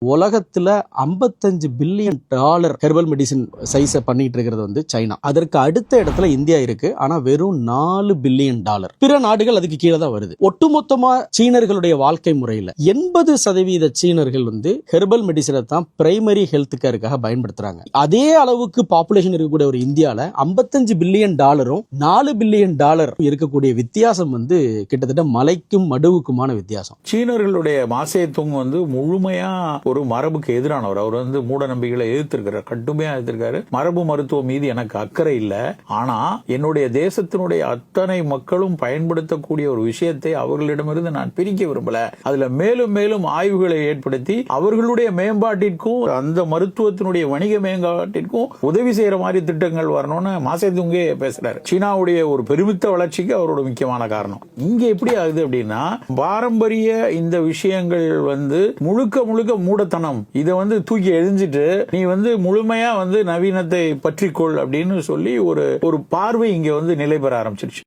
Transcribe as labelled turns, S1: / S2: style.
S1: உலகத்துல 55 billion dollar herbal medicine சைஸ பண்ணிட்டு இருக்கிறது வந்து சைனா. அதற்கு அடுத்த இடத்துல இந்தியா இருக்கு. ஆனா வெறும் 4 பில்லியன் டாலர். பிற நாடுகள் அதுக்கு கீழே தான் வருது. ஒட்டுமொத்தமா சீனர்களுடைய வாழ்க்கை முறையில 80% சீனர்கள் வந்து ஹெர்பல் மெடிசினை தான் பிரைமரி ஹெல்த் கேருக்காக பயன்படுத்துறாங்க. அதே அளவுக்கு பாப்புலேஷன் இருக்கக்கூடிய ஒரு இந்தியால 55 பில்லியன் டாலரும் 4 பில்லியன் டாலர் இருக்கக்கூடிய வித்தியாசம் வந்து கிட்டத்தட்ட மலைக்கும் மடுவுக்குமான வித்தியாசம்.
S2: சீனர்களுடைய மாசேதுங் வந்து முழுமையா ஒரு மரபுக்கு எதிரானவர். அவர் வந்து மூட நம்பிக்கைகளை எதிர்த்திருக்கிறார், கடுமையா எதிர்த்திருக்காரு. மரபு மருத்துவம் மீது எனக்கு அக்கறை இல்ல, ஆனா என்னுடைய தேசத்தினுடைய அத்தனை மக்களும் பயன்படுத்தக்கூடிய ஒரு விஷயத்தை அவர்களிடமிருந்து நான் பிரிக்க விரும்பல. அதுல மேலும் மேலும் ஆய்வுகளை ஏற்படுத்தி அவர்களுடைய மேம்பாட்டிற்கும் அந்த மருத்துவத்தினுடைய வணிக மேம்பாட்டிற்கும் உதவி செய்யற மாதிரி திட்டங்கள் வரணும்னு மாசேதுங்கே பேசுறாரு. சீனாவுடைய ஒரு பெருமித்த வளர்ச்சிக்கு அவரோட முக்கியமான காரணம். இங்க எப்படி ஆகுது அப்படின்னா, பாரம்பரிய இந்த விஷயங்கள் வந்து முழுக்க முழுக்க மூடத்தனம். இதை வந்து தூக்கி எழிஞ்சிட்டு நீ வந்து முழுமையா வந்து நவீனத்தை பற்றிக்கொள் அப்படின்னு சொல்லி ஒரு பார்வை இங்க வந்து நிலை பெற ஆரம்பிச்சிருச்சு.